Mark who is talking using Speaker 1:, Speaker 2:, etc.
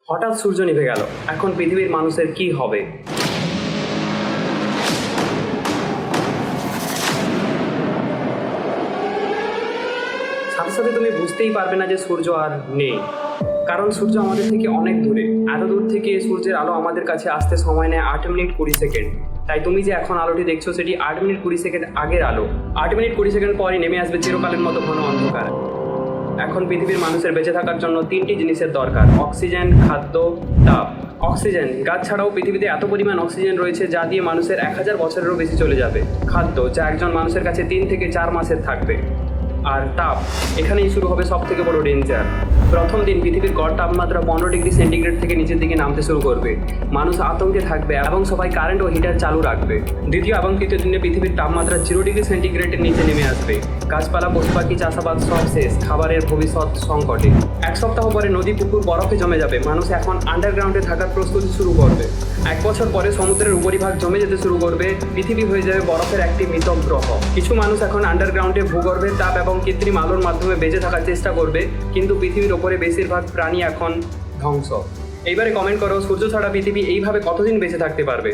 Speaker 1: হঠাৎ সূর্য নিভে গেল, এখন পৃথিবীর মানুষের কি হবে? সাথে সাথে তুমি বুঝতেই পারবে না যে সূর্য আর নেই, কারণ সূর্য আমাদের থেকে অনেক দূরে। এত দূর থেকে সূর্যের আলো আমাদের কাছে আসতে সময় নেয় 8 মিনিট 20 সেকেন্ড। তাই তুমি যে এখন আলোটি দেখছো সেটি 8 মিনিট 20 সেকেন্ড আগের আলো। 8 মিনিট 20 সেকেন্ড পরই নেমে আসবে চিরকালের মতো ঘন অন্ধকার। এখন পৃথিবীর মানুষের বেঁচে থাকার জন্য 3টি জিনিসের দরকার: অক্সিজেন, খাদ্য, তাপ। অক্সিজেন, গাছ ছাড়াও পৃথিবীতে এত পরিমাণ অক্সিজেন রয়েছে যা দিয়ে মানুষের 1000 বছরেরও বেশি চলে যাবে। খাদ্য, যা একজন মানুষের কাছে 3 থেকে 4 মাসের থাকবে। আর তাপ, এখানেই শুরু হবে সব থেকে বড় ডেঞ্জার। প্রথম দিন পৃথিবীর গড় তাপমাত্রা 15 ডিগ্রি সেন্টিগ্রেড থেকে নিচের দিকে নামতে শুরু করবে। মানুষ আতঙ্কে থাকবে এবং সবাই কারেন্ট ও হিটার চালু রাখবে। দ্বিতীয় এবং তৃতীয় দিনে পৃথিবীর তাপমাত্রা 0 ডিগ্রি সেন্টিগ্রেডের নিচে নেমে আসবে। গাছপালা, পশু পাখি, চাষাবাদ সব শেষ, খাবারের ভবিষ্যৎ সংকটে। 1 সপ্তাহ পরে নদী পুকুর বরফে জমে যাবে। মানুষ এখন আন্ডারগ্রাউন্ডে থাকার প্রস্তুতি শুরু করবে। 1 বছর পরে সমুদ্রের উপরিভাগ জমে যেতে শুরু করবে। পৃথিবী হয়ে যাবে বরফের একটি মৃত গ্রহ। কিছু মানুষ এখন আন্ডারগ্রাউন্ডে ভূগর্ভের তাপ এবং কৃত্রিম আলোর মাধ্যমে বেঁচে থাকার চেষ্টা করবে, কিন্তু পৃথিবীর ওপরে বেশিরভাগ প্রাণী এখন ধ্বংস। এইবারে কমেন্ট করো, সূর্য ছাড়া পৃথিবী এইভাবে কতদিন বেঁচে থাকতে পারবে?